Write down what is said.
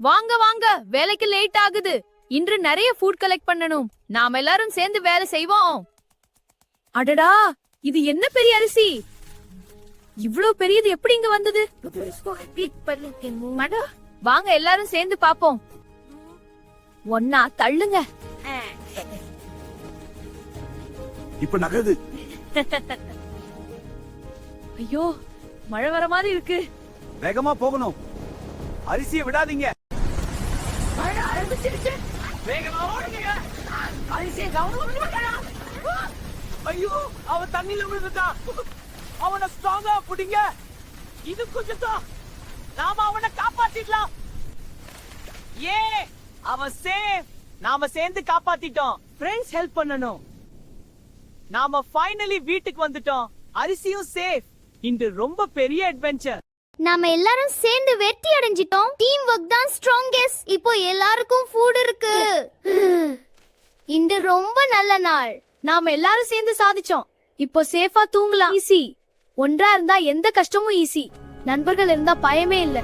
வாங்க வாங்க, வேலைக்கு லேட் ஆகுது. இன்று நிறைய ஃபுட் கலெக்ட் பண்ணணும். நாம எல்லாரும் சேர்ந்து வேலை செய்வோம். அடடா, இது என்ன பெரிய அரிசி! இவ்ளோ பெரியது எப்படி இங்க வந்தது? வாங்க எல்லாரும் சேர்ந்து பாப்போம். ஒன்னா தள்ளுங்க. இப்ப நகருது. ஐயோ, மழை வர மாதிரி இருக்கு. வேகமா போகணும். அரிசியை விடாதீங்க. ஐயோ, அவன் தண்ணில விழுந்துட்டான். அவனை ஸ்ட்ராங்கா புடிங்க. இது கொஞ்சம் தான். நாம அவனை காப்பாத்திடலாம். ஏ, அவன் சேஃப். நாம சேர்ந்து காப்பாத்திட்டோம். ஃப்ரெண்ட்ஸ் ஹெல்ப் பண்ணனும். நாம ஃபைனலி வீட்டுக்கு வந்துட்டோம். அரிசியும் சேஃப். இன்று ரொம்ப பெரிய அட்வென்ச்சர். நாம எல்லாரும் சேர்ந்து வெற்றி அடைஞ்சிட்டோம். டீம் வொர்க் தான் ஸ்ட்ராங்கஸ்ட். இப்போ எல்லாருக்கும் ஃபுட் இருக்கு. இன்று ரொம்ப நல்ல நாள். நாம எல்லாரும் சேர்ந்து சாதிச்சோம். இப்போ சேஃபா தூங்கலாம். ஈஸி. ஒன்றா இருந்தா எந்த கஷ்டமும் ஈஸி. நண்பர்கள் இருந்தா பயமே இல்ல.